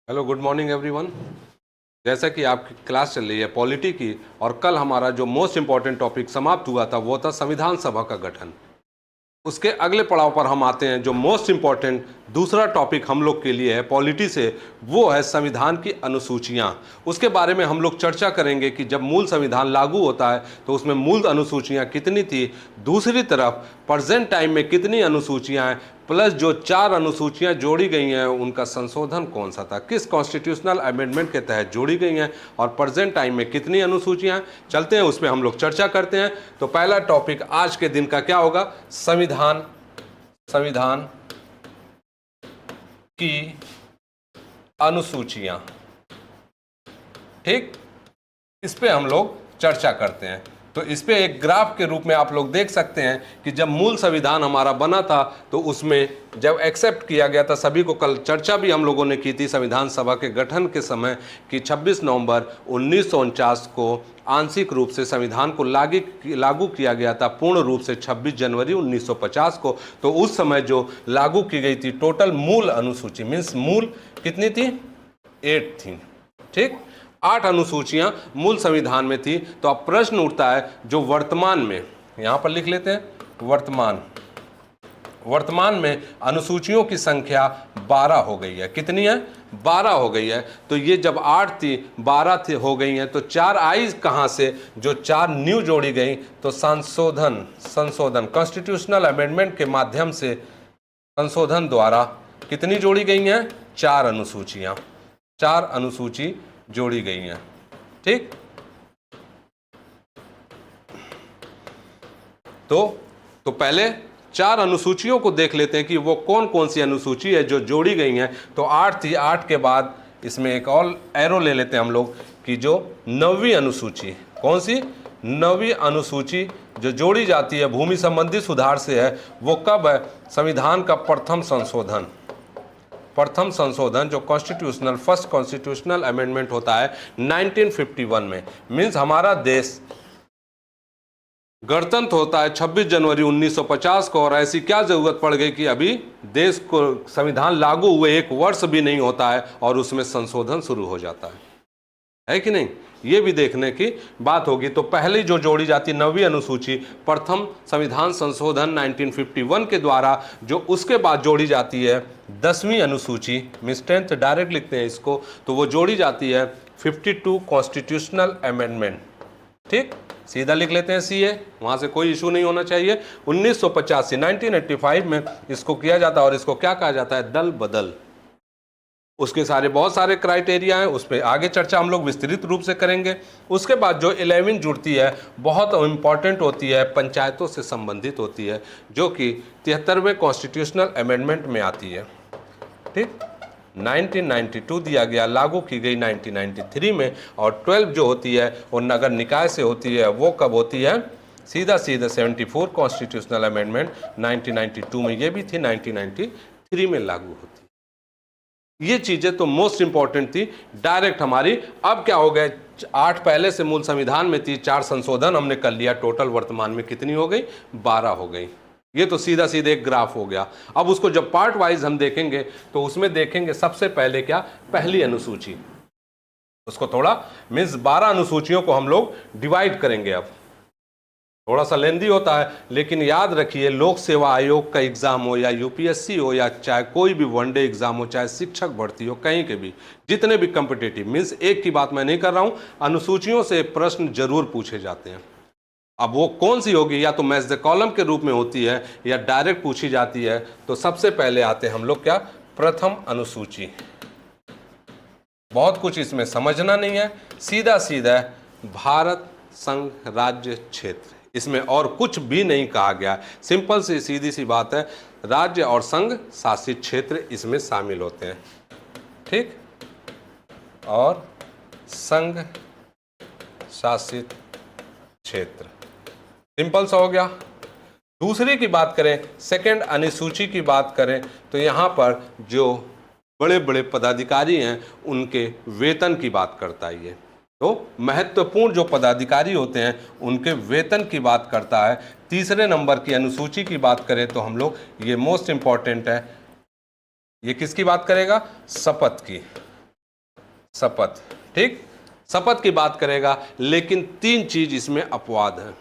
Hello, good morning everyone. जैसा कि आपकी क्लास चल रही है पॉलिटी की, और कल हमारा जो मोस्ट इम्पॉर्टेंट टॉपिक समाप्त हुआ था वो था संविधान सभा का गठन। उसके अगले पड़ाव पर हम आते हैं। जो मोस्ट इम्पॉर्टेंट दूसरा टॉपिक हम लोग के लिए है पॉलिटी से, वो है संविधान की अनुसूचियां। उसके बारे में हम लोग चर्चा करेंगे कि जब मूल संविधान लागू होता है तो उसमें मूल अनुसूचियां कितनी थी, दूसरी तरफ प्रेजेंट टाइम में कितनी अनुसूचियां हैं, प्लस जो 4 अनुसूचियां जोड़ी गई हैं उनका संशोधन कौन सा था, किस कॉन्स्टिट्यूशनल अमेंडमेंट के तहत जोड़ी गई हैं, और प्रेजेंट टाइम में कितनी अनुसूचियां हैं। चलते हैं उस पर हम लोग चर्चा करते हैं। तो पहला टॉपिक आज के दिन का क्या होगा? संविधान की अनुसूचियां। ठीक, इस पे हम लोग चर्चा करते हैं। तो इस पे एक ग्राफ के रूप में आप लोग देख सकते हैं कि जब मूल संविधान हमारा बना था तो उसमें जब एक्सेप्ट किया गया था, सभी को कल चर्चा भी हम लोगों ने की थी संविधान सभा के गठन के समय, कि 26 नवंबर 1949 को आंशिक रूप से संविधान को लागू किया गया था, पूर्ण रूप से 26 जनवरी 1950 को। तो उस समय जो लागू की गई थी टोटल मूल अनुसूची, मीन्स मूल कितनी थी? 8 थी। ठीक, 8 अनुसूचियां मूल संविधान में थी। तो अब प्रश्न उठता है, जो वर्तमान में, यहां पर लिख लेते हैं वर्तमान में अनुसूचियों की संख्या 12 हो गई है। कितनी है? 12 हो गई है। तो ये जब 8 थी 12 थी हो गई हैं, तो 4 आई कहां से? जो 4 न्यू जोड़ी गई, तो संशोधन कॉन्स्टिट्यूशनल अमेंडमेंट के माध्यम से संशोधन द्वारा कितनी जोड़ी गई हैं? 4 अनुसूचियां, 4 अनुसूची जोड़ी गई हैं। ठीक, तो पहले 4 अनुसूचियों को देख लेते हैं कि वो कौन कौन सी अनुसूची है जो जोड़ी गई हैं। तो 8 थी, 8 के बाद इसमें एक और एरो ले लेते हैं हम लोग कि जो 9वीं अनुसूची, कौन सी? 9वीं अनुसूची जो जोड़ी जाती है भूमि संबंधी सुधार से है, वो कब है? संविधान का प्रथम संशोधन जो फर्स्ट कॉन्स्टिट्यूशनल अमेंडमेंट होता है 1951 में। मीन्स हमारा देश गणतंत्र होता है 26 जनवरी 1950 को, और ऐसी क्या जरूरत पड़ गई कि अभी देश को संविधान लागू हुए 1 वर्ष भी नहीं होता है और उसमें संशोधन शुरू हो जाता है कि नहीं? ये भी देखने की बात होगी। तो पहली जो जोड़ी जाती है 9वीं अनुसूची, प्रथम संविधान संशोधन 1951 के द्वारा, जो उसके बाद जोड़ी जाती है 10वीं अनुसूची, मीन्स 10th डायरेक्ट लिखते हैं इसको, तो वो जोड़ी जाती है 52 कॉन्स्टिट्यूशनल अमेंडमेंट। ठीक, सीधा लिख लेते हैं सीए, वहां से कोई इशू नहीं होना चाहिए। 1985 में इसको किया जाता है, और इसको क्या कहा जाता है? दल बदल। उसके बहुत सारे क्राइटेरिया हैं, उस पर आगे चर्चा हम लोग विस्तृत रूप से करेंगे। उसके बाद जो 11 जुड़ती है बहुत इंपॉर्टेंट होती है, पंचायतों से संबंधित होती है, जो कि 73वें कॉन्स्टिट्यूशनल अमेंडमेंट में आती है। ठीक, 1992 दिया गया, लागू की गई 1993 में। और 12 जो होती है वो नगर निकाय से होती है। वो कब होती है? सीधा 74 कॉन्स्टिट्यूशनल अमेंडमेंट 1992 में, ये भी थी 1993 में लागू होती। ये चीजें तो मोस्ट इंपॉर्टेंट थी डायरेक्ट हमारी। अब क्या हो गए? 8 पहले से मूल संविधान में थी, 4 संशोधन हमने कर लिया, टोटल वर्तमान में कितनी हो गई? 12 हो गई। ये तो सीधा एक ग्राफ हो गया। अब उसको जब पार्ट वाइज हम देखेंगे तो उसमें देखेंगे सबसे पहले क्या? पहली अनुसूची, उसको थोड़ा मीन्स 12 अनुसूचियों को हम लोग डिवाइड करेंगे। अब थोड़ा सा लेंदी होता है, लेकिन याद रखिए, लोक सेवा आयोग का एग्जाम हो या यूपीएससी हो या चाहे कोई भी वनडे एग्जाम हो, चाहे शिक्षक भर्ती हो, कहीं के भी जितने भी कॉम्पिटिटिव, मीन्स एक की बात मैं नहीं कर रहा हूं, अनुसूचियों से प्रश्न जरूर पूछे जाते हैं। अब वो कौन सी होगी? या तो मैच द कॉलम के रूप में होती है या डायरेक्ट पूछी जाती है। तो सबसे पहले आते हैं हम लोग क्या? प्रथम अनुसूची। बहुत कुछ इसमें समझना नहीं है, सीधा भारत संघ राज्य क्षेत्र, इसमें और कुछ भी नहीं कहा गया। सिंपल सी सीधी सी बात है, राज्य और संघ शासित क्षेत्र इसमें शामिल होते हैं। ठीक, और संघ शासित क्षेत्र, सिंपल सा हो गया। दूसरी की बात करें, सेकंड अनुसूची की बात करें, तो यहाँ पर जो बड़े बड़े पदाधिकारी हैं उनके वेतन की बात करता है। ये तो महत्वपूर्ण जो पदाधिकारी होते हैं उनके वेतन की बात करता है। तीसरे नंबर की अनुसूची की बात करें तो हम लोग, ये मोस्ट इंपॉर्टेंट है, ये किसकी बात करेगा? शपथ की। शपथ, ठीक, शपथ की बात करेगा, लेकिन 3 चीज इसमें अपवाद है।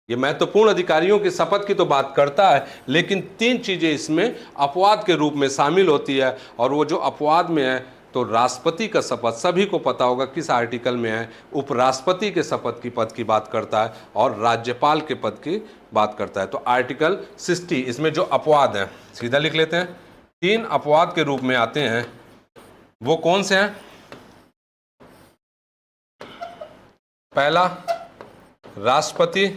ये महत्वपूर्ण अधिकारियों की शपथ की तो बात करता है, लेकिन 3 चीजें इसमें अपवाद के रूप में शामिल होती है। और वो जो अपवाद में है, तो राष्ट्रपति का शपथ सभी को पता होगा किस आर्टिकल में है, उपराष्ट्रपति के शपथ की पद की बात करता है और राज्यपाल के पद की बात करता है। तो आर्टिकल 60 इसमें जो अपवाद है, सीधा लिख लेते हैं, 3 अपवाद के रूप में आते हैं। वो कौन से हैं? पहला, राष्ट्रपति,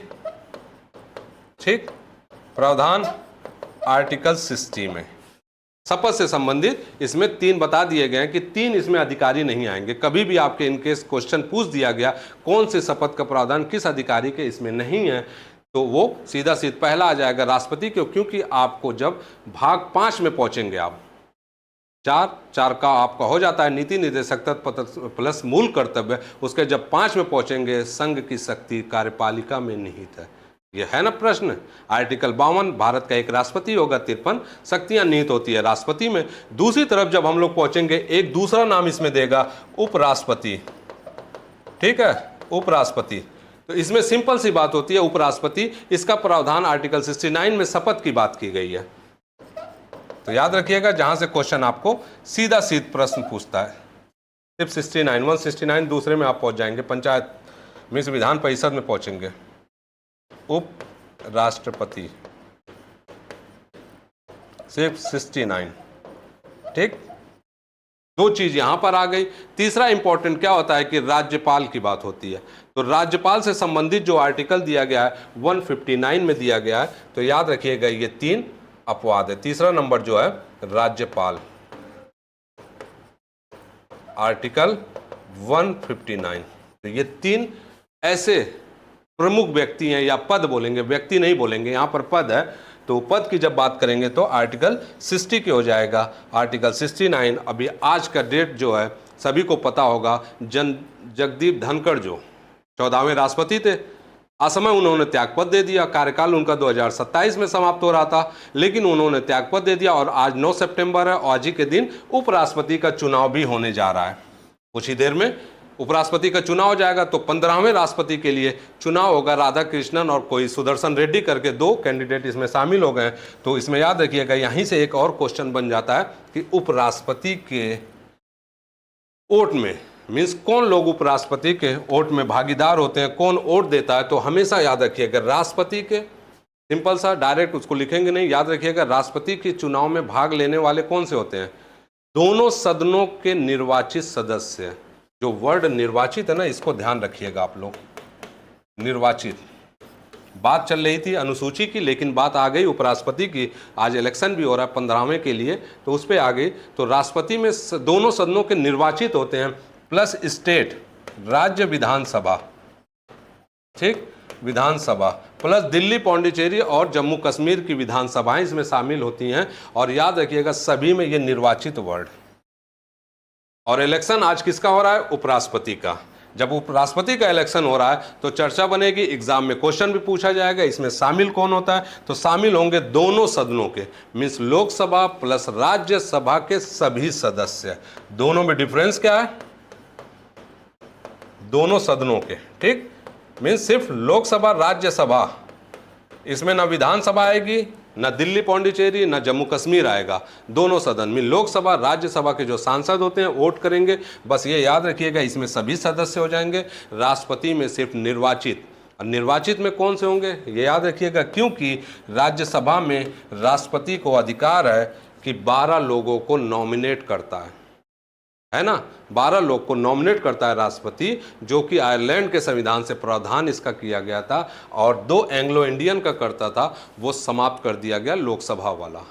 ठीक, प्रावधान आर्टिकल 60 में शपथ से संबंधित इसमें 3 बता दिए गए हैं कि 3 इसमें अधिकारी नहीं आएंगे। कभी भी आपके इनकेस क्वेश्चन पूछ दिया गया कौन से शपथ का प्रावधान किस अधिकारी के इसमें नहीं है, तो वो सीधा सीधा पहला आ जाएगा राष्ट्रपति के, क्योंकि आपको जब भाग 5 में पहुंचेंगे, आप 4 का आपका हो जाता है नीति निर्देशक तत्व प्लस मूल कर्तव्य, उसके जब 5 में पहुंचेंगे, संघ की शक्ति कार्यपालिका में निहित है। ये है ना प्रश्न। आर्टिकल 52, भारत का एक राष्ट्रपति होगा, 53 शक्तियां निहित होती है राष्ट्रपति में। दूसरी तरफ जब हम लोग पहुंचेंगे, एक दूसरा नाम इसमें देगा उपराष्ट्रपति, ठीक है, उपराष्ट्रपति। तो इसमें सिंपल सी बात होती है, उपराष्ट्रपति, इसका प्रावधान आर्टिकल 69 में शपथ की बात की गई है। तो याद रखिएगा, जहां से क्वेश्चन आपको सीधा सीधा प्रश्न पूछता है, सिर्फ 69, 169 दूसरे में आप पहुंच जाएंगे, पंचायत में विधान परिषद में पहुंचेंगे, उप राष्ट्रपति, सिर्फ 69, ठीक। 2 चीज यहां पर आ गई। तीसरा इंपॉर्टेंट क्या होता है कि राज्यपाल की बात होती है। तो राज्यपाल से संबंधित जो आर्टिकल दिया गया है 159 में दिया गया है, तो याद रखिएगा ये 3 अपवाद है। तीसरा नंबर जो है राज्यपाल, आर्टिकल 159। तो ये 3 ऐसे प्रमुख व्यक्ति हैं, या पद बोलेंगे, व्यक्ति नहीं बोलेंगे, यहां पर पद है, तो पद की जब बात करेंगे तो आर्टिकल 60 के हो जाएगा। आर्टिकल 69 अभी आज का डेट जो है सभी को पता होगा, जगदीप धनखड़ जो 14वें राष्ट्रपति थे, असमय उन्होंने त्यागपद दे दिया। कार्यकाल उनका 2027 में समाप्त हो रहा था, लेकिन उन्होंने त्यागपद दे दिया और आज 9 सितंबर है और आज ही के दिन उपराष्ट्रपति का चुनाव भी होने जा रहा है। कुछ ही देर में उपराष्ट्रपति का चुनाव हो जाएगा, तो 15वें राष्ट्रपति के लिए चुनाव होगा। राधा कृष्णन और कोई सुदर्शन रेड्डी करके 2 कैंडिडेट इसमें शामिल हो गए। तो इसमें याद रखिएगा, यहीं से एक और क्वेश्चन बन जाता है कि उपराष्ट्रपति के वोट में, मीन्स कौन लोग उपराष्ट्रपति के वोट में भागीदार होते हैं, कौन वोट देता है। तो हमेशा याद रखिएगा, राष्ट्रपति के, सिंपल सा डायरेक्ट उसको लिखेंगे नहीं, याद रखिएगा राष्ट्रपति के चुनाव में भाग लेने वाले कौन से होते हैं, दोनों सदनों के निर्वाचित सदस्य। जो वर्ड निर्वाचित है ना, इसको ध्यान रखिएगा आप लोग, निर्वाचित। बात चल रही थी अनुसूची की, लेकिन बात आ गई उपराष्ट्रपति की। आज इलेक्शन भी हो रहा है 15वें के लिए, तो उस पर आ गई। तो राष्ट्रपति में दोनों सदनों के निर्वाचित होते हैं, प्लस स्टेट, राज्य विधानसभा, ठीक, विधानसभा, प्लस दिल्ली, पौंडीचेरी और जम्मू कश्मीर की विधानसभाएं इसमें शामिल होती हैं। और याद रखिएगा सभी में ये निर्वाचित वर्ड। और इलेक्शन आज किसका हो रहा है, उपराष्ट्रपति का। जब उपराष्ट्रपति का इलेक्शन हो रहा है तो चर्चा बनेगी, एग्जाम में क्वेश्चन भी पूछा जाएगा, इसमें शामिल कौन होता है, तो शामिल होंगे दोनों सदनों के, मीन्स लोकसभा प्लस राज्यसभा के सभी सदस्य। दोनों में डिफरेंस क्या है, दोनों सदनों के, ठीक, मीन्स सिर्फ लोकसभा राज्यसभा, इसमें ना विधानसभा आएगी, ना दिल्ली पौंडीचेरी, ना जम्मू कश्मीर आएगा। दोनों सदन में लोकसभा राज्यसभा के जो सांसद होते हैं वोट करेंगे। बस ये याद रखिएगा, इसमें सभी सदस्य हो जाएंगे। राष्ट्रपति में सिर्फ निर्वाचित, और निर्वाचित में कौन से होंगे ये याद रखिएगा, क्योंकि राज्यसभा में राष्ट्रपति को अधिकार है कि 12 लोगों को नॉमिनेट करता है ना, 12 लोग को नॉमिनेट करता है राष्ट्रपति, जो कि आयरलैंड के संविधान से प्रावधान इसका किया गया था, और 2 एंग्लो इंडियन का करता था, वो समाप्त कर दिया गया लोकसभा वाला।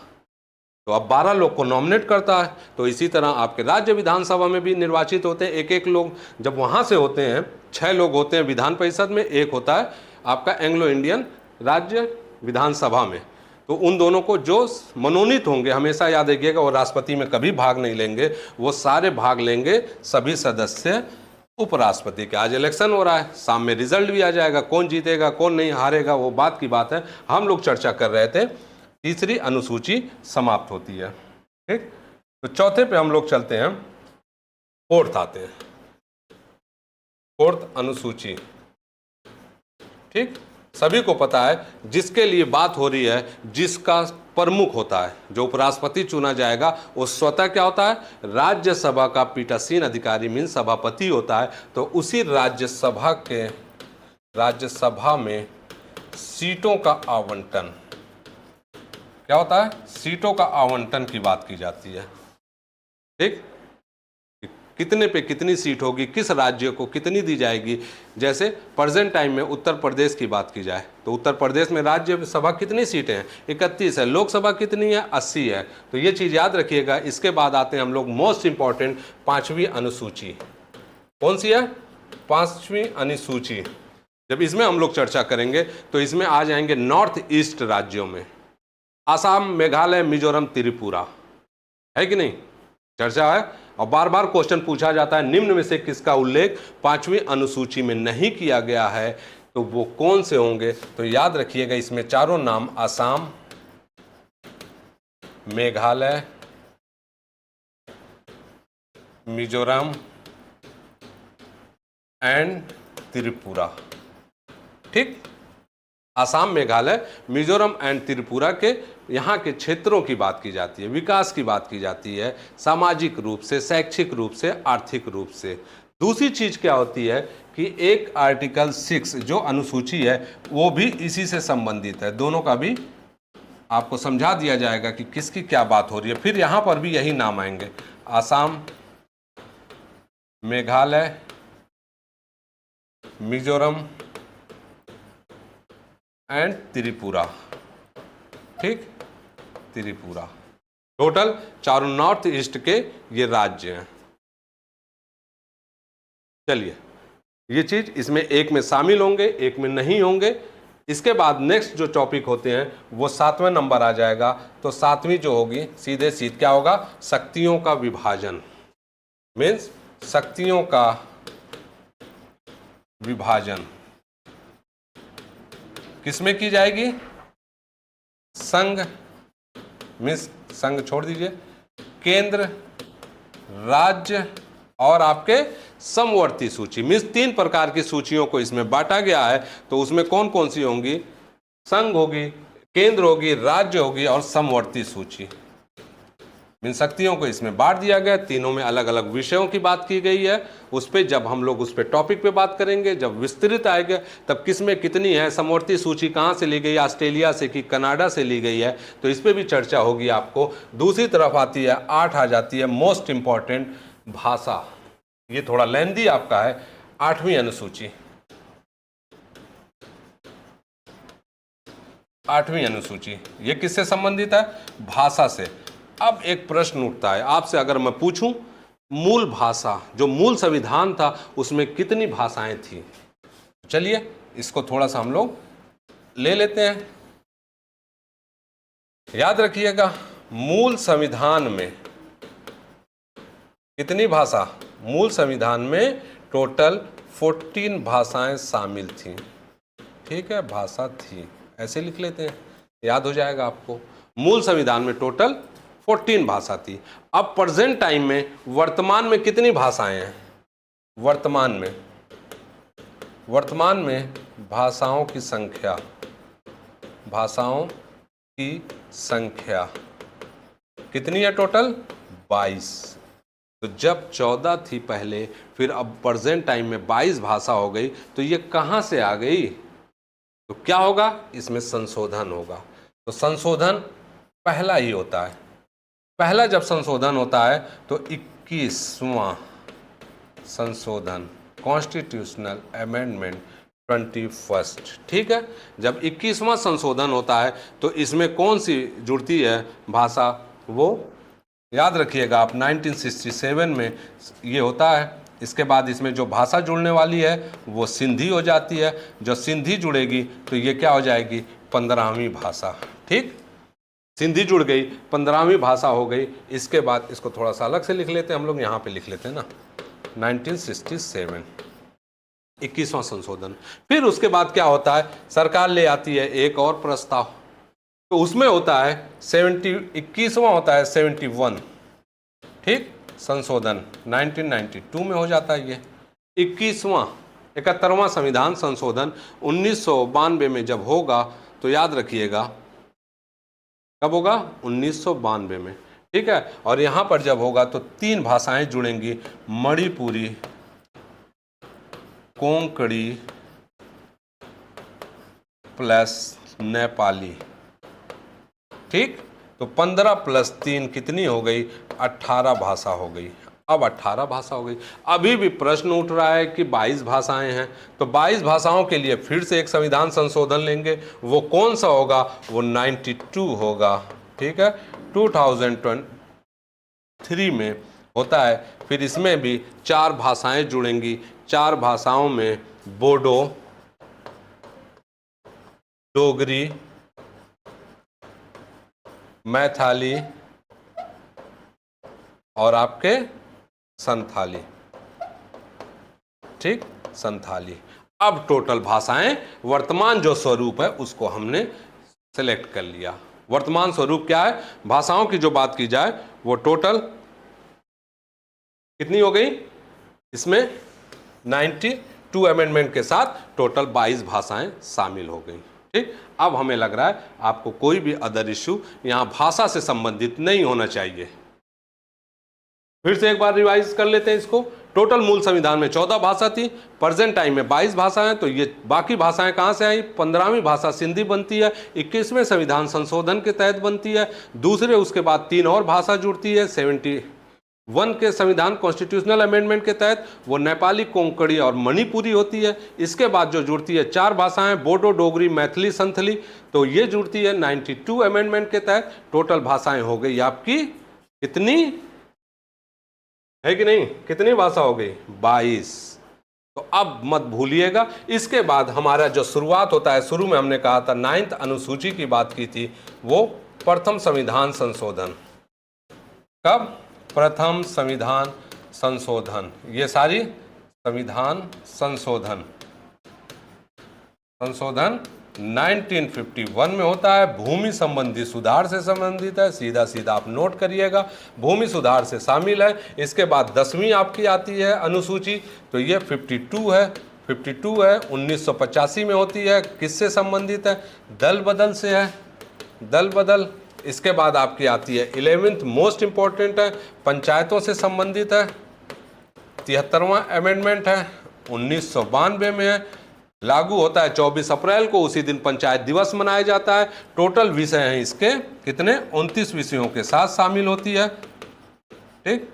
तो अब 12 लोग को नॉमिनेट करता है। तो इसी तरह आपके राज्य विधानसभा में भी निर्वाचित होते हैं एक लोग, जब वहाँ से होते हैं 6 लोग होते हैं विधान परिषद में, 1 होता है आपका एंग्लो इंडियन राज्य विधानसभा में। तो उन दोनों को जो मनोनीत होंगे, हमेशा याद रखिएगा, वो राष्ट्रपति में कभी भाग नहीं लेंगे, वो सारे भाग लेंगे सभी सदस्य उपराष्ट्रपति के। आज इलेक्शन हो रहा है, शाम में रिजल्ट भी आ जाएगा, कौन जीतेगा कौन नहीं हारेगा वो बात की बात है। हम लोग चर्चा कर रहे थे, तीसरी अनुसूची समाप्त होती है, ठीक। तो चौथे पे हम लोग चलते हैं, फोर्थ आते हैं, फोर्थ अनुसूची। ठीक, सभी को पता है जिसके लिए बात हो रही है, जिसका प्रमुख होता है, जो उपराष्ट्रपति चुना जाएगा, वो स्वतः क्या होता है, राज्यसभा का पीठासीन अधिकारी मीन सभापति होता है। तो उसी राज्यसभा में सीटों का आवंटन क्या होता है, सीटों का आवंटन की बात की जाती है। ठीक, कितने पे कितनी सीट होगी, किस राज्य को कितनी दी जाएगी। जैसे प्रेजेंट टाइम में उत्तर प्रदेश की बात की जाए तो उत्तर प्रदेश में राज्यसभा कितनी सीटें हैं, 31 है। लोकसभा कितनी है, 80 है। तो ये चीज़ याद रखिएगा। इसके बाद आते हैं हम लोग मोस्ट इंपॉर्टेंट 5वीं अनुसूची। कौन सी है, 5वीं अनुसूची। जब इसमें हम लोग चर्चा करेंगे तो इसमें आ जाएंगे नॉर्थ ईस्ट राज्यों में, आसाम, मेघालय, मिजोरम, त्रिपुरा, है कि नहीं, चर्चा है। और बार बार क्वेश्चन पूछा जाता है, निम्न में से किसका उल्लेख 5वीं अनुसूची में नहीं किया गया है, तो वो कौन से होंगे। तो याद रखिएगा, इसमें चारों नाम आसाम, मेघालय, मिजोरम एंड त्रिपुरा। ठीक, आसाम, मेघालय, मिजोरम एंड त्रिपुरा के यहाँ के क्षेत्रों की बात की जाती है, विकास की बात की जाती है, सामाजिक रूप से, शैक्षिक रूप से, आर्थिक रूप से। दूसरी चीज क्या होती है कि एक आर्टिकल 6 जो अनुसूची है वो भी इसी से संबंधित है। दोनों का भी आपको समझा दिया जाएगा कि किसकी क्या बात हो रही है। फिर यहाँ पर भी यही नाम आएंगे, आसाम, मेघालय, मिजोरम एंड त्रिपुरा। ठीक, त्रिपुरा। टोटल चारों नॉर्थ ईस्ट के ये राज्य हैं। चलिए, ये चीज इसमें एक में शामिल होंगे, एक में नहीं होंगे। इसके बाद नेक्स्ट जो टॉपिक होते हैं वो 7वें नंबर आ जाएगा। तो 7वीं जो होगी, सीधे सीध क्या होगा, शक्तियों का विभाजन। मीन्स शक्तियों का विभाजन किसमें की जाएगी, संघ, मीन्स संघ छोड़ दीजिए, केंद्र, राज्य और आपके समवर्ती सूची। मीन्स 3 प्रकार की सूचियों को इसमें बांटा गया है। तो उसमें कौन कौन सी होंगी, संघ होगी, केंद्र होगी, राज्य होगी और समवर्ती सूची। इन शक्तियों को इसमें बांट दिया गया। तीनों में अलग अलग विषयों की बात की गई है। उस पर जब हम लोग उस पर टॉपिक पे बात करेंगे, जब विस्तृत आएगा, तब किस में कितनी है, समवर्ती सूची कहाँ से ली गई, ऑस्ट्रेलिया से कि कनाडा से ली गई है, तो इस पर भी चर्चा होगी आपको। दूसरी तरफ आती है 8 आ जाती है मोस्ट इंपॉर्टेंट भाषा। ये थोड़ा लेंदी आपका है, 8वीं अनुसूची। 8वीं अनुसूची ये किससे संबंधित है, भाषा से। अब एक प्रश्न उठता है आपसे, अगर मैं पूछूं मूल भाषा, जो मूल संविधान था उसमें कितनी भाषाएं थी। चलिए इसको थोड़ा सा हम लोग ले लेते हैं। याद रखिएगा, मूल संविधान में कितनी भाषा, मूल संविधान में टोटल 14 भाषाएं शामिल थी। ठीक है, भाषा थी, ऐसे लिख लेते हैं, याद हो जाएगा आपको। मूल संविधान में टोटल 14 भाषा थी। अब प्रेजेंट टाइम में वर्तमान में कितनी भाषाएं हैं, वर्तमान में भाषाओं की संख्या कितनी है, टोटल 22। तो जब 14 थी पहले, फिर अब प्रेजेंट टाइम में 22 भाषा हो गई, तो ये कहाँ से आ गई, तो क्या होगा, इसमें संशोधन होगा। तो संशोधन पहला ही होता है। पहला जब संशोधन होता है तो 21वां संशोधन, कॉन्स्टिट्यूशनल अमेंडमेंट 21। ठीक है, जब 21वां संशोधन होता है तो इसमें कौन सी जुड़ती है भाषा, वो याद रखिएगा आप, 1967 में ये होता है। इसके बाद इसमें जो भाषा जुड़ने वाली है वो सिंधी हो जाती है। जो सिंधी जुड़ेगी तो ये क्या हो जाएगी, 15वीं भाषा। ठीक, सिंधी जुड़ गई, 15वीं भाषा हो गई। इसके बाद इसको थोड़ा सा अलग से लिख लेते हैं हम लोग, यहाँ पे लिख लेते हैं ना, 1967 21वां संशोधन। फिर उसके बाद क्या होता है, सरकार ले आती है एक और प्रस्ताव, तो उसमें होता है 21वां होता है 71। ठीक, संशोधन 1992 में हो जाता है। ये 71वां संविधान संशोधन 1992 में जब होगा तो याद रखिएगा, कब होगा? 1992 में, ठीक है। और यहाँ पर जब होगा तो 3 भाषाएं जुड़ेंगी, मणिपुरी, कोंकणी प्लस नेपाली, ठीक। तो 15 + 3 कितनी हो गई? 18 भाषा हो गई। अब 18 भाषा हो गई। अभी भी प्रश्न उठ रहा है कि 22 भाषाएं हैं, तो 22 भाषाओं के लिए फिर से एक संविधान संशोधन लेंगे। वो कौन सा होगा? वो 92 होगा, ठीक है। 2023 में होता है। फिर इसमें भी 4 भाषाएं जुड़ेंगी। 4 भाषाओं में बोडो, डोगरी, मैथाली और आपके संथाली, ठीक, संथाली। अब टोटल भाषाएं, वर्तमान जो स्वरूप है उसको हमने सेलेक्ट कर लिया। वर्तमान स्वरूप क्या है? भाषाओं की जो बात की जाए वो टोटल कितनी हो गई? इसमें 92 अमेंडमेंट के साथ टोटल 22 भाषाएं शामिल हो गई, ठीक। अब हमें लग रहा है आपको कोई भी अदर इश्यू यहां भाषा से संबंधित नहीं होना चाहिए। फिर से एक बार रिवाइज कर लेते हैं इसको। टोटल मूल संविधान में 14 भाषा थी, प्रेजेंट टाइम में 22 भाषाएं। तो ये बाकी भाषाएं कहां से आई? 15वीं भाषा सिंधी बनती है, 21वें संविधान संशोधन के तहत बनती है। दूसरे उसके बाद 3 और भाषा जुड़ती है 71 के संविधान कॉन्स्टिट्यूशनल अमेंडमेंट के तहत, वो नेपाली, कोंकणी और मणिपुरी होती है। इसके बाद जो जुड़ती है 4 भाषाएं, बोडो, डोगरी, मैथिली, संथली, तो ये जुड़ती है 92 अमेंडमेंट के तहत। टोटल भाषाएं हो गई आपकी कितनी है कि नहीं? कितनी भाषा हो गई? 22। तो अब मत भूलिएगा। इसके बाद हमारा जो शुरुआत होता है, शुरू में हमने कहा था 9th अनुसूची की बात की थी, वो प्रथम संविधान संशोधन। कब? प्रथम संविधान संशोधन। ये सारी संविधान संशोधन 1951 में होता है। भूमि संबंधी सुधार से संबंधित है, सीधा सीधा आप नोट करिएगा, भूमि सुधार से शामिल है। इसके बाद 10वीं आपकी आती है अनुसूची, तो ये 52 है। 52 है, 1985 में होती है। किससे संबंधित है? दल बदल से है, दल बदल। इसके बाद आपकी आती है 11th मोस्ट इंपॉर्टेंट है, पंचायतों से संबंधित है। 73वां अमेंडमेंट है, 1992 में है। लागू होता है 24 अप्रैल को, उसी दिन पंचायत दिवस मनाया जाता है। टोटल विषय हैं इसके कितने? 29 विषयों के साथ शामिल होती है, ठीक,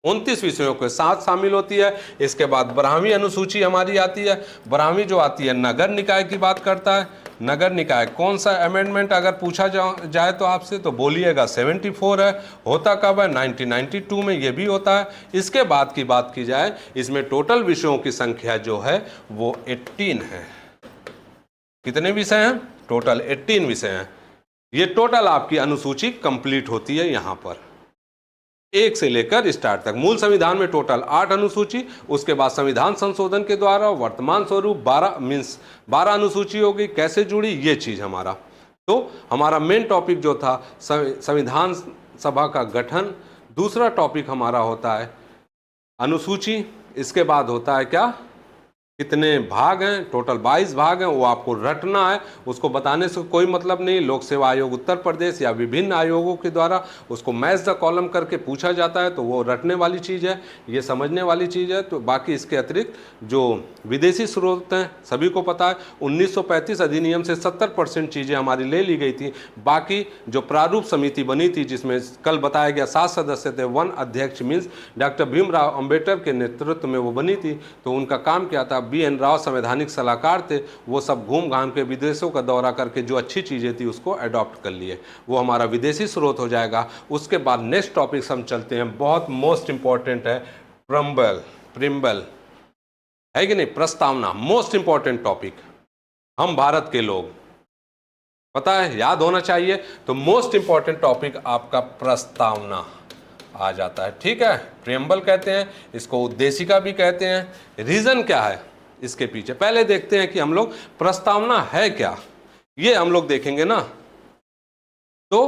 29 विषयों के साथ शामिल होती है। इसके बाद 12वीं अनुसूची हमारी आती है। 12वीं जो आती है नगर निकाय की बात करता है। नगर निकाय कौन सा अमेंडमेंट अगर पूछा जाए तो आपसे, तो बोलिएगा 74 है। होता कब है? 1992 में ये भी होता है। इसके बाद की बात की जाए, इसमें टोटल विषयों की संख्या जो है वो 18 है। कितने विषय हैं? टोटल 18 विषय हैं। ये टोटल आपकी अनुसूची कंप्लीट होती है यहाँ पर, 1 से लेकर स्टार्ट तक। मूल संविधान में टोटल 8 अनुसूची, उसके बाद संविधान संशोधन के द्वारा वर्तमान स्वरूप 12 अनुसूची हो गई। कैसे जुड़ी ये चीज हमारा, तो हमारा मेन टॉपिक जो था संविधान सभा का गठन। दूसरा टॉपिक हमारा होता है अनुसूची। इसके बाद होता है क्या? कितने भाग हैं? टोटल 22 भाग हैं, वो आपको रटना है। उसको बताने से कोई मतलब नहीं। लोक सेवा आयोग उत्तर प्रदेश या विभिन्न आयोगों के द्वारा उसको मैच द कॉलम करके पूछा जाता है, तो वो रटने वाली चीज़ है, ये समझने वाली चीज़ है। तो बाकी इसके अतिरिक्त जो विदेशी स्रोत हैं सभी को पता है, 1935 अधिनियम से 70% चीज़ें हमारी ले ली गई थी। बाकी जो प्रारूप समिति बनी थी, जिसमें कल बताया गया 7 सदस्य थे, 1 अध्यक्ष मीन्स डॉक्टर भीमराव अंबेडकर के नेतृत्व में वो बनी थी। तो उनका काम क्या था? BN राव संवैधानिक सलाहकार थे। वो सब घूम घाम के विदेशों का दौरा करके जो अच्छी चीज़ें थी उसको अडॉप्ट कर लिए। वो हमारा विदेशी स्रोत हो जाएगा। उसके बाद नेक्स्ट टॉपिक हम चलते हैं, बहुत मोस्ट इंपॉर्टेंट है, प्रिम्बल है कि नहीं? प्रस्तावना, मोस्ट इंपॉर्टेंट टॉपिक। हम भारत के लोग, पता है, याद होना चाहिए। तो मोस्ट इंपॉर्टेंट टॉपिक आपका प्रस्तावना आ जाता है, ठीक है। प्रियम्बल कहते हैं इसको, उद्देशिका भी कहते हैं। रीजन क्या है इसके पीछे? पहले देखते हैं कि हम लोग प्रस्तावना है क्या, ये हम लोग देखेंगे ना। तो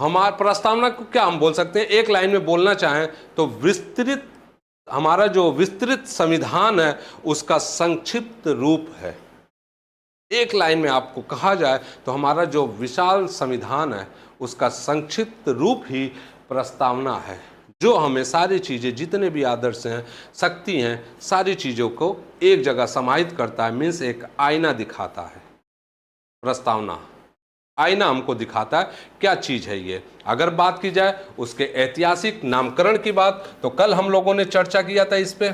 हमारा प्रस्तावना को क्या हम बोल सकते हैं, एक लाइन में बोलना चाहें तो विस्तृत, हमारा जो विस्तृत संविधान है उसका संक्षिप्त रूप है। एक लाइन में आपको कहा जाए तो हमारा जो विशाल संविधान है उसका संक्षिप्त रूप ही प्रस्तावना है, जो हमें सारी चीज़ें, जितने भी आदर्श हैं, शक्ति हैं, सारी चीज़ों को एक जगह समाहित करता है। मीन्स एक आईना दिखाता है। प्रस्तावना आईना हमको दिखाता है क्या चीज़ है ये। अगर बात की जाए उसके ऐतिहासिक नामकरण की बात, तो कल हम लोगों ने चर्चा किया था इस पे,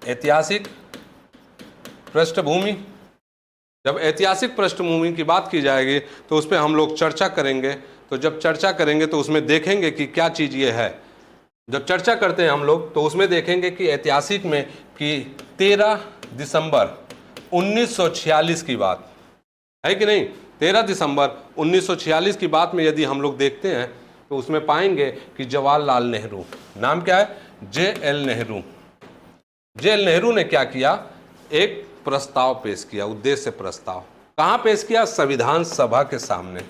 ऐतिहासिक पृष्ठभूमि। जब ऐतिहासिक पृष्ठभूमि की बात की जाएगी तो उस पर हम लोग चर्चा करेंगे। तो जब चर्चा करेंगे तो उसमें देखेंगे कि क्या चीज़ ये है। जब चर्चा करते हैं हम लोग तो उसमें देखेंगे कि ऐतिहासिक में कि 13 दिसंबर 1946 की बात है कि नहीं। 13 दिसंबर 1946 की बात में यदि हम लोग देखते हैं तो उसमें पाएंगे कि जवाहरलाल नेहरू, नाम क्या है, JL नेहरू। JL नेहरू ने क्या किया, एक प्रस्ताव पेश किया, उद्देश्य प्रस्ताव। कहाँ पेश किया, संविधान सभा के सामने।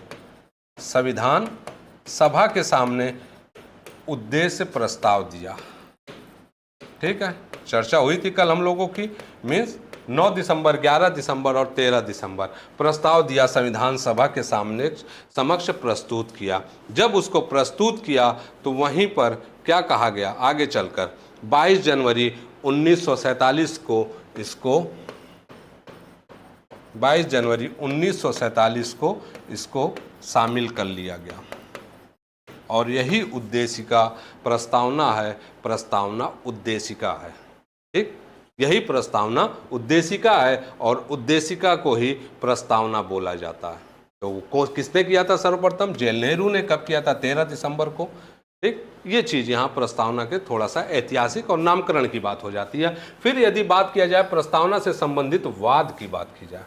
संविधान सभा के सामने उद्देश्य प्रस्ताव दिया। ठीक है, चर्चा हुई थी कल हम लोगों की। मीन्स 9 दिसंबर, 11 दिसंबर और 13 दिसंबर प्रस्ताव दिया, संविधान सभा के सामने समक्ष प्रस्तुत किया। जब उसको प्रस्तुत किया तो वहीं पर क्या कहा गया, आगे चलकर 22 जनवरी 1947 को इसको 22 जनवरी 1947 को इसको शामिल कर लिया गया। और यही उद्देशिका प्रस्तावना है, प्रस्तावना उद्देशिका है। ठीक, यही प्रस्तावना उद्देशिका है और उद्देशिका को ही प्रस्तावना बोला जाता है। तो वो किसने किया था सर्वप्रथम, JL नेहरू ने। कब किया था, 13 दिसंबर को। ठीक, ये चीज़ यहाँ प्रस्तावना के थोड़ा सा ऐतिहासिक और नामकरण की बात हो जाती है। फिर यदि बात किया जाए प्रस्तावना से संबंधित वाद की बात की जाए,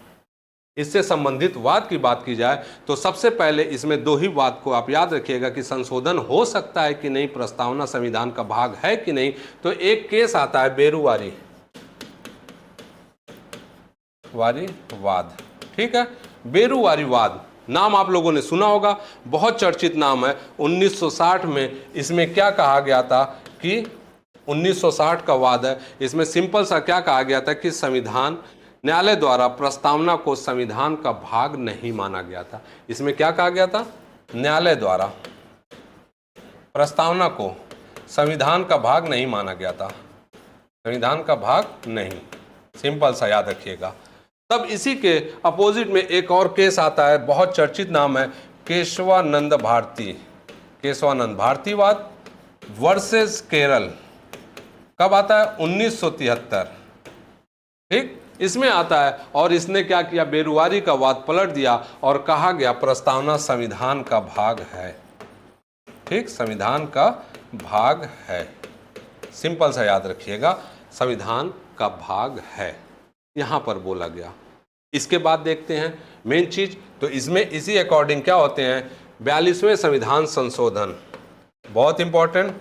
इससे संबंधित वाद की बात की जाए तो सबसे पहले इसमें दो ही वाद को आप याद रखिएगा कि संशोधन हो सकता है कि नहीं, प्रस्तावना संविधान का भाग है कि नहीं। तो एक केस आता है बेरुवारी वाद। ठीक है, बेरुवारी वाद नाम आप लोगों ने सुना होगा, बहुत चर्चित नाम है। 1960 में इसमें क्या कहा गया था कि 1960 का वाद है। इसमें सिंपल सा क्या कहा गया था कि संविधान न्यायालय द्वारा प्रस्तावना को संविधान का भाग नहीं माना गया था। इसमें क्या कहा गया था, न्यायालय द्वारा प्रस्तावना को संविधान का भाग नहीं माना गया था, संविधान का भाग नहीं। सिंपल सा याद रखिएगा। तब इसी के अपोजिट में एक और केस आता है, बहुत चर्चित नाम है, केशवानंद भारती वाद वर्सेस केरल। कब आता है, 1973। ठीक, इसमें आता है। और इसने क्या किया, बेरुवारी का वाद पलट दिया और कहा गया प्रस्तावना संविधान का भाग है। ठीक, संविधान का भाग है। सिंपल सा याद रखिएगा, संविधान का भाग है, यहां पर बोला गया। इसके बाद देखते हैं मेन चीज, तो इसमें इसी अकॉर्डिंग क्या होते हैं, 42वें संविधान संशोधन, बहुत इंपॉर्टेंट।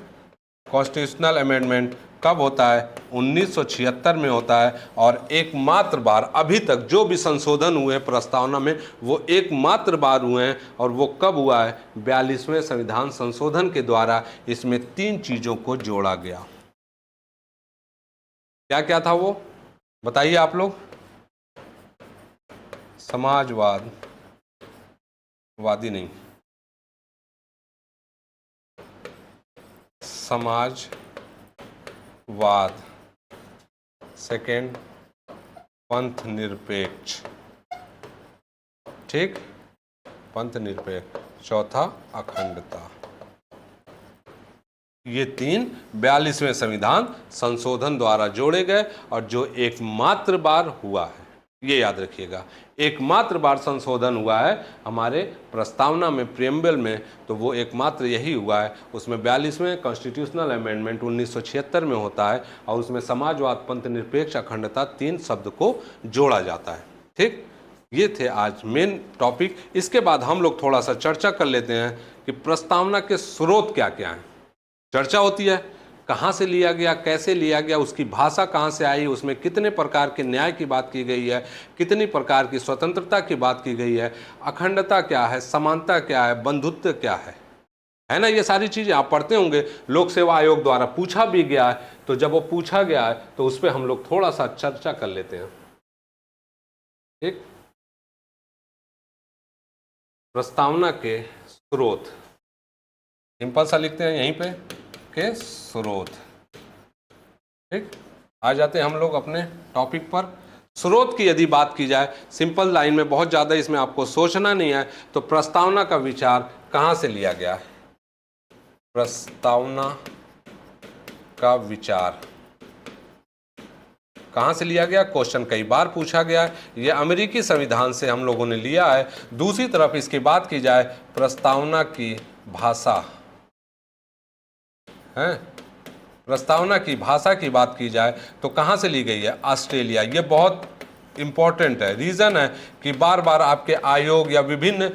कॉन्स्टिट्यूशनल अमेंडमेंट कब होता है, 1976 में होता है। और एकमात्र बार अभी तक जो भी संशोधन हुए हैं प्रस्तावना में, वो एकमात्र बार हुए हैं। और वो कब हुआ है, 42वें संविधान संशोधन के द्वारा इसमें 3 चीजों को जोड़ा गया। क्या क्या था वो, बताइए आप लोग। समाजवादी नहीं, समाजवाद। सेकेंड, पंथ निरपेक्ष। ठीक, पंथ निरपेक्ष। चौथा, अखंडता। ये 3 42वें संविधान संशोधन द्वारा जोड़े गए और जो एकमात्र बार हुआ है, ये याद रखिएगा। एकमात्र बार संशोधन हुआ है हमारे प्रस्तावना में, प्रियम्बल में, तो वो एकमात्र यही हुआ है। उसमें 42वें कॉन्स्टिट्यूशनल अमेंडमेंट 1976 में होता है और उसमें समाजवाद, पंथ निरपेक्ष, अखंडता 3 शब्द को जोड़ा जाता है। ठीक, ये थे आज मेन टॉपिक। इसके बाद हम लोग थोड़ा सा चर्चा कर लेते हैं कि प्रस्तावना के स्रोत क्या क्या हैं। चर्चा होती है, कहाँ से लिया गया, कैसे लिया गया, उसकी भाषा कहाँ से आई, उसमें कितने प्रकार के न्याय की बात की गई है, कितनी प्रकार की स्वतंत्रता की बात की गई है, अखंडता क्या है, समानता क्या है, बंधुत्व क्या है ना। ये सारी चीज़ें आप पढ़ते होंगे, लोक सेवा आयोग द्वारा पूछा भी गया है। तो जब वो पूछा गया है तो उस पर हम लोग थोड़ा सा चर्चा कर लेते हैं। ठीक, प्रस्तावना के स्रोत, सिंपल सा लिखते हैं यहीं पे के स्रोत। ठीक, आ जाते हैं हम लोग अपने टॉपिक पर। स्रोत की यदि बात की जाए, सिंपल लाइन में, बहुत ज़्यादा इसमें आपको सोचना नहीं है, तो प्रस्तावना का विचार कहाँ से लिया गया है। प्रस्तावना का विचार कहाँ से लिया गया, क्वेश्चन कई बार पूछा गया है। ये अमेरिकी संविधान से हम लोगों ने लिया है। दूसरी तरफ इसकी बात की जाए, प्रस्तावना की भाषा है, प्रस्तावना की भाषा की बात की जाए तो कहाँ से ली गई है, ऑस्ट्रेलिया। ये बहुत इंपॉर्टेंट है। रीज़न है कि बार बार आपके आयोग या विभिन्न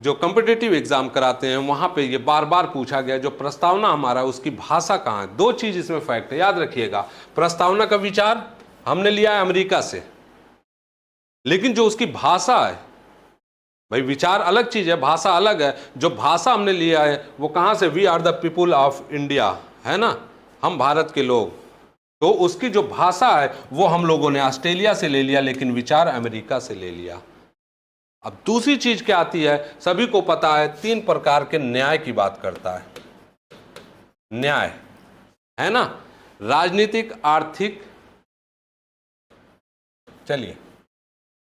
जो कॉम्पिटिटिव एग्जाम कराते हैं वहाँ पे ये बार बार पूछा गया, जो प्रस्तावना हमारा उसकी भाषा कहाँ है। दो चीज़ इसमें फैक्ट है, याद रखिएगा। प्रस्तावना का विचार हमने लिया है अमेरिका से, लेकिन जो उसकी भाषा है, भाई विचार अलग चीज़ है, भाषा अलग है। जो भाषा हमने लिया है वो कहाँ से, we are the people of India, है ना, हम भारत के लोग। तो उसकी जो भाषा है वो हम लोगों ने ऑस्ट्रेलिया से ले लिया, लेकिन विचार अमेरिका से ले लिया। अब दूसरी चीज क्या आती है, सभी को पता है, 3 प्रकार के न्याय की बात करता है। न्याय, है ना, राजनीतिक, आर्थिक, चलिए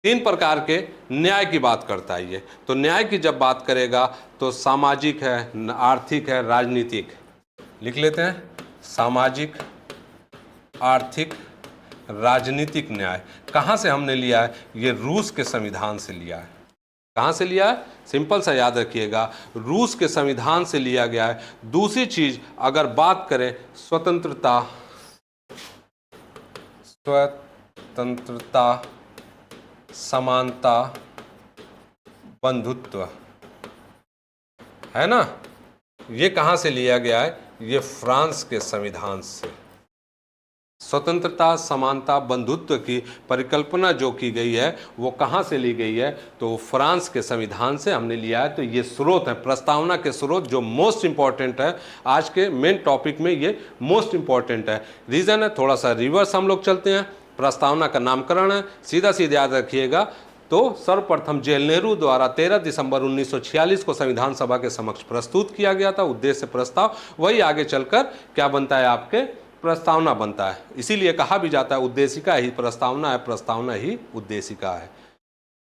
3 प्रकार के न्याय की बात करता है ये। तो न्याय की जब बात करेगा तो सामाजिक है, आर्थिक है, राजनीतिक, लिख लेते हैं, सामाजिक, आर्थिक, राजनीतिक न्याय। कहाँ से हमने लिया है, ये रूस के संविधान से लिया है। कहाँ से लिया है, सिंपल सा याद रखिएगा, रूस के संविधान से लिया गया है। दूसरी चीज अगर बात करें स्वतंत्रता, स्वतंत्रता, समानता, बंधुत्व, है ना, ये कहाँ से लिया गया है, ये फ्रांस के संविधान से। स्वतंत्रता, समानता, बंधुत्व की परिकल्पना जो की गई है वो कहाँ से ली गई है, तो फ्रांस के संविधान से हमने लिया है। तो ये स्रोत है, प्रस्तावना के स्रोत, जो मोस्ट इंपॉर्टेंट है आज के मेन टॉपिक में, ये मोस्ट इंपॉर्टेंट है। रीज़न है, थोड़ा सा रिवर्स हम लोग चलते हैं। प्रस्तावना का नामकरण है, सीधा सीधा याद रखिएगा। तो सर्वप्रथम जवाहरलाल नेहरू द्वारा 13 दिसंबर 1946 को संविधान सभा के समक्ष प्रस्तुत किया गया था उद्देश्य प्रस्ताव। वही आगे चलकर क्या बनता है, आपके प्रस्तावना बनता है। इसीलिए कहा भी जाता है उद्देशिका ही प्रस्तावना है, प्रस्तावना ही उद्देशिका है।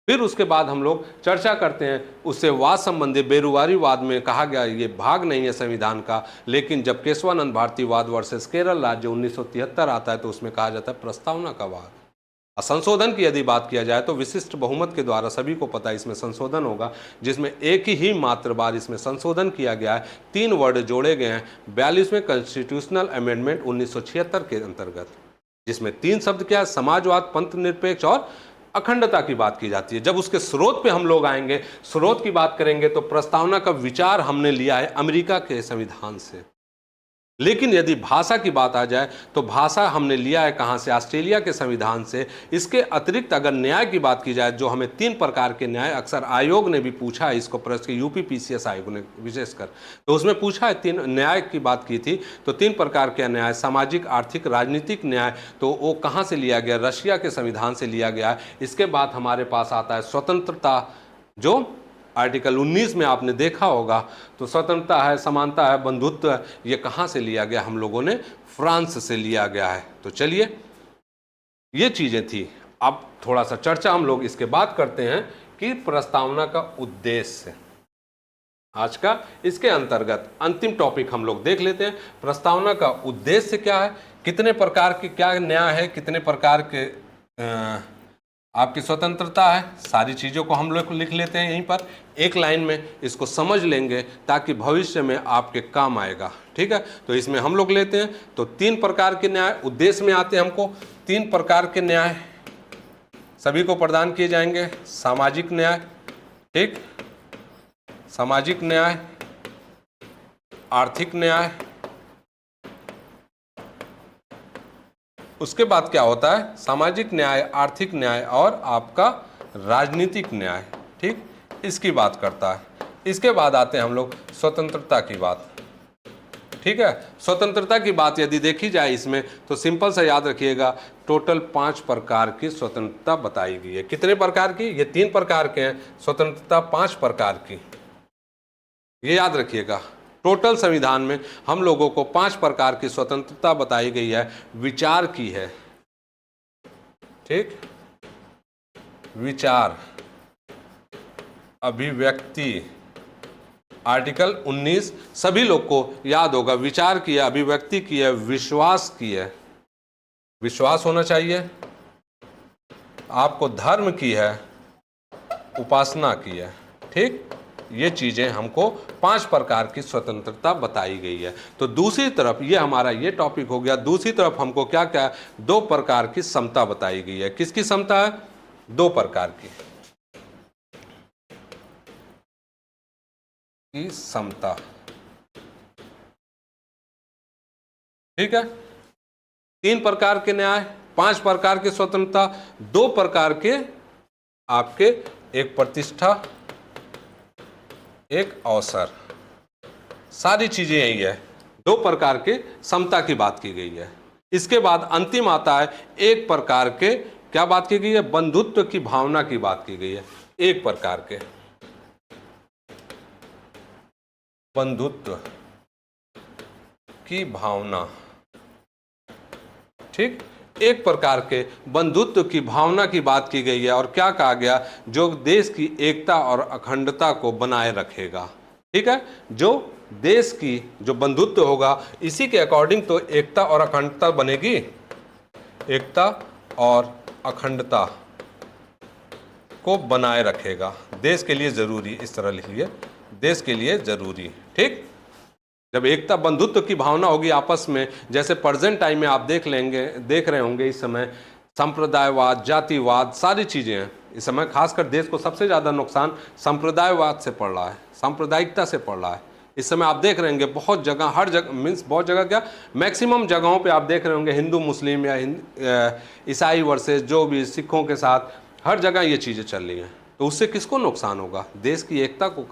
फिर उसके बाद हम लोग चर्चा करते हैं उससे वाद संबंधी बेरुवारी वाद में कहा गया ये भाग नहीं है संविधान का, लेकिन जब केशवानंद भारती वाद वर्सेस केरल राज्य 1973 आता है तो उसमें कहा जाता है प्रस्तावना का वाद। संशोधन की यदि बात किया जाए तो विशिष्ट बहुमत के द्वारा, सभी को पता है इसमें संशोधन होगा, जिसमें एक ही मात्र बार इसमें संशोधन किया गया है, 3 वर्ड जोड़े गए हैं 42वें कॉन्स्टिट्यूशनल अमेंडमेंट 1976 के अंतर्गत, जिसमें 3 शब्द क्या है, समाजवाद, पंथ निरपेक्ष और अखंडता की बात की जाती है। जब उसके स्रोत पे हम लोग आएंगे, स्रोत की बात करेंगे, तो प्रस्तावना का विचार हमने लिया है अमेरिका के संविधान से। लेकिन यदि भाषा की बात आ जाए तो भाषा हमने लिया है कहाँ से, ऑस्ट्रेलिया के संविधान से। इसके अतिरिक्त अगर न्याय की बात की जाए, जो हमें 3 प्रकार के न्याय, अक्सर आयोग ने भी पूछा है इसको, प्रश्न यूपी पीसीएस आयोग ने विशेषकर, तो उसमें पूछा है 3 न्याय की बात की थी। तो 3 प्रकार के न्याय, सामाजिक, आर्थिक, राजनीतिक न्याय, तो वो कहाँ से लिया गया, रशिया के संविधान से लिया गया है। इसके बाद हमारे पास आता है स्वतंत्रता, जो आर्टिकल 19 में आपने देखा होगा। तो स्वतंत्रता है, समानता है, बंधुत्व है, ये कहाँ से लिया गया, हम लोगों ने फ्रांस से लिया गया है। तो चलिए ये चीज़ें थी। अब थोड़ा सा चर्चा हम लोग इसके बाद करते हैं कि प्रस्तावना का उद्देश्य आज का, इसके अंतर्गत अंतिम टॉपिक हम लोग देख लेते हैं। प्रस्तावना का उद्देश्य क्या है, कितने प्रकार के क्या न्याय है, कितने प्रकार के आपकी स्वतंत्रता है, सारी चीज़ों को हम लोग लिख लेते हैं यहीं पर एक लाइन में, इसको समझ लेंगे ताकि भविष्य में आपके काम आएगा। ठीक है, तो इसमें हम लोग लेते हैं तो 3 प्रकार के न्याय उद्देश्य में आते हैं हमको। 3 प्रकार के न्याय सभी को प्रदान किए जाएंगे। सामाजिक न्याय, ठीक, सामाजिक न्याय, आर्थिक न्याय, उसके बाद क्या होता है, सामाजिक न्याय, आर्थिक न्याय और आपका राजनीतिक न्याय, ठीक, इसकी बात करता है। इसके बाद आते हैं हम लोग स्वतंत्रता की बात, ठीक है। स्वतंत्रता की बात यदि देखी जाए इसमें, तो सिंपल सा याद रखिएगा, टोटल 5 प्रकार की स्वतंत्रता बताई गई है। कितने प्रकार की? ये 3 प्रकार के हैं, स्वतंत्रता 5 प्रकार की, ये याद रखिएगा। टोटल संविधान में हम लोगों को 5 प्रकार की स्वतंत्रता बताई गई है। विचार की है, ठीक, विचार, अभिव्यक्ति, आर्टिकल 19 सभी लोग को याद होगा। विचार की है, अभिव्यक्ति की है, विश्वास की है, विश्वास होना चाहिए आपको, धर्म की है, उपासना की है, ठीक। ये चीजें हमको 5 प्रकार की स्वतंत्रता बताई गई है। तो दूसरी तरफ, ये हमारा ये टॉपिक हो गया। दूसरी तरफ हमको क्या क्या है, 2 प्रकार की समता बताई गई है। किसकी समता है? 2 प्रकार की समता, ठीक है। 3 प्रकार के न्याय, 5 प्रकार की स्वतंत्रता, 2 प्रकार के आपके, एक प्रतिष्ठा, एक अवसर, सारी चीजें यही है। 2 प्रकार के समता की बात की गई है। इसके बाद अंतिम आता है एक प्रकार के, क्या बात की गई है? बंधुत्व की भावना की बात की गई है। एक प्रकार के बंधुत्व की भावना, ठीक, एक प्रकार के बंधुत्व की भावना की बात की गई है। और क्या कहा गया? जो देश की एकता और अखंडता को बनाए रखेगा, ठीक है। जो देश की जो बंधुत्व होगा, इसी के अकॉर्डिंग तो एकता और अखंडता बनेगी। एकता और अखंडता को बनाए रखेगा, देश के लिए जरूरी, इस तरह लिखिए, देश के लिए जरूरी, ठीक। जब एकता बंधुत्व की भावना होगी आपस में, जैसे प्रेजेंट टाइम में आप देख रहे होंगे इस समय संप्रदायवाद, जातिवाद, सारी चीजें हैं। इस समय खासकर देश को सबसे ज्यादा नुकसान संप्रदायवाद से पड़ रहा है, सांप्रदायिकता से पड़ रहा है। इस समय आप देख रहे होंगे बहुत जगह, हर जगह, मीन्स बहुत जगह क्या, मैक्सिमम जगहों पे आप देख रहे होंगे हिंदू मुस्लिम या ईसाई वर्सेस जो भी सिखों के साथ, हर जगह ये चीज़ें चल रही हैं। तो उससे किसको नुकसान होगा? देश की एकता को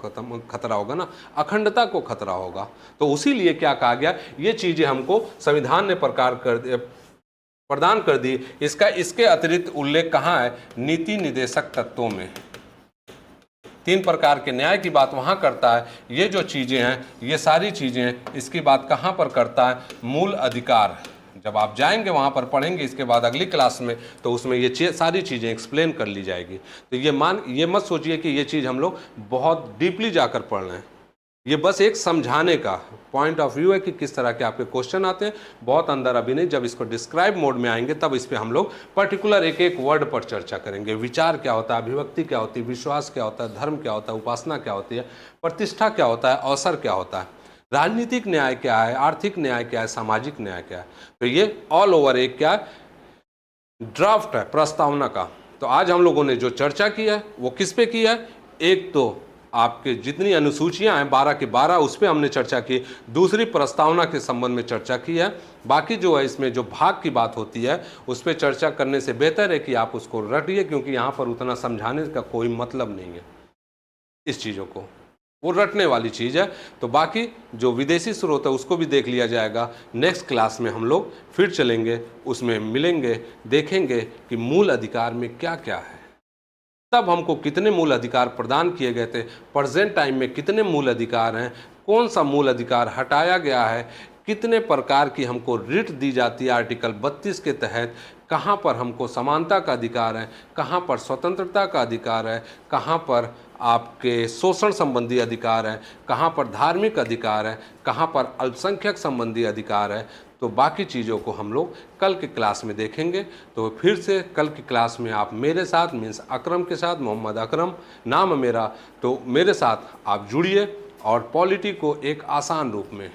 खतरा होगा ना, अखंडता को खतरा होगा। तो उसी लिए क्या कहा गया, ये चीज़ें हमको संविधान ने प्रदान कर दी। इसके अतिरिक्त उल्लेख कहाँ है? नीति निर्देशक तत्वों में 3 प्रकार के न्याय की बात वहाँ करता है। ये जो चीज़ें हैं, ये सारी चीज़ें इसकी बात कहाँ पर करता है? मूल अधिकार। जब आप जाएंगे वहाँ पर पढ़ेंगे इसके बाद अगली क्लास में, तो उसमें ये सारी चीज़ें एक्सप्लेन कर ली जाएगी। तो ये मत सोचिए कि ये चीज़ हम लोग बहुत डीपली जाकर पढ़ रहे हैं। ये बस एक समझाने का पॉइंट ऑफ व्यू है कि किस तरह के आपके क्वेश्चन आते हैं, बहुत अंदर अभी नहीं। जब इसको डिस्क्राइब मोड में आएंगे तब इस पर हम लोग पर्टिकुलर एक एक वर्ड पर चर्चा करेंगे। विचार क्या होता है, अभिव्यक्ति क्या होती है, विश्वास क्या होता है, धर्म क्या होता है, उपासना क्या होती है, प्रतिष्ठा क्या होता है, अवसर क्या होता है, राजनीतिक न्याय क्या है, आर्थिक न्याय क्या है, सामाजिक न्याय क्या है। तो ये ऑल ओवर एक क्या ड्राफ्ट है प्रस्तावना का। तो आज हम लोगों ने जो चर्चा की है वो किस पे की है? एक तो आपके जितनी अनुसूचियां हैं 12 के 12, उस पर हमने चर्चा की। दूसरी प्रस्तावना के संबंध में चर्चा की है। बाकी जो है इसमें जो भाग की बात होती है उस पर चर्चा करने से बेहतर है कि आप उसको रटिए, क्योंकि यहाँ पर उतना समझाने का कोई मतलब नहीं है। इस चीज़ों को वो रटने वाली चीज़ है। तो बाकी जो विदेशी स्रोत है उसको भी देख लिया जाएगा। नेक्स्ट क्लास में हम लोग फिर चलेंगे, उसमें मिलेंगे, देखेंगे कि मूल अधिकार में क्या क्या है, तब हमको कितने मूल अधिकार प्रदान किए गए थे, प्रेजेंट टाइम में कितने मूल अधिकार हैं, कौन सा मूल अधिकार हटाया गया है, कितने प्रकार की हमको रिट दी जाती है आर्टिकल 32 के तहत, कहाँ पर हमको समानता का अधिकार है, कहाँ पर स्वतंत्रता का अधिकार है, कहाँ पर आपके शोषण संबंधी अधिकार है, कहाँ पर धार्मिक अधिकार है, कहाँ पर अल्पसंख्यक संबंधी अधिकार है। तो बाकी चीज़ों को हम लोग कल के क्लास में देखेंगे। तो फिर से कल की क्लास में आप मेरे साथ, मीन्स अकरम के साथ, मोहम्मद अकरम नाम है मेरा, तो मेरे साथ आप जुड़िए। और पॉलिटी को एक आसान रूप में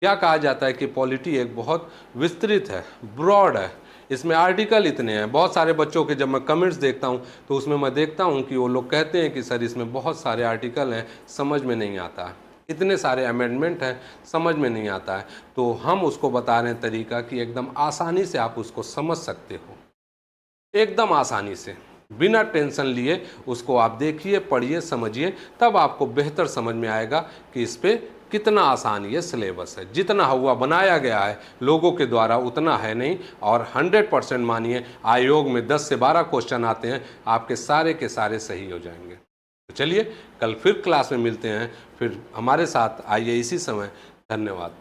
क्या कहा जाता है कि पॉलिटी एक बहुत विस्तृत है, ब्रॉड है, इसमें आर्टिकल इतने हैं। बहुत सारे बच्चों के जब मैं कमेंट्स देखता हूं तो उसमें मैं देखता हूं कि वो लोग कहते हैं कि सर इसमें बहुत सारे आर्टिकल हैं, समझ में नहीं आता है। इतने सारे अमेंडमेंट हैं, समझ में नहीं आता है, तो हम उसको बता रहे हैं तरीका कि एकदम आसानी से आप उसको समझ सकते हो, एकदम आसानी से, बिना टेंशन लिए उसको आप देखिए, पढ़िए, समझिए, तब आपको बेहतर समझ में आएगा कि इस पे कितना आसान ये सिलेबस है। जितना हुआ बनाया गया है लोगों के द्वारा उतना है नहीं, और 100% मानिए आयोग में 10 से 12 क्वेश्चन आते हैं, आपके सारे के सारे सही हो जाएंगे। तो चलिए कल फिर क्लास में मिलते हैं, फिर हमारे साथ आइए इसी समय। धन्यवाद।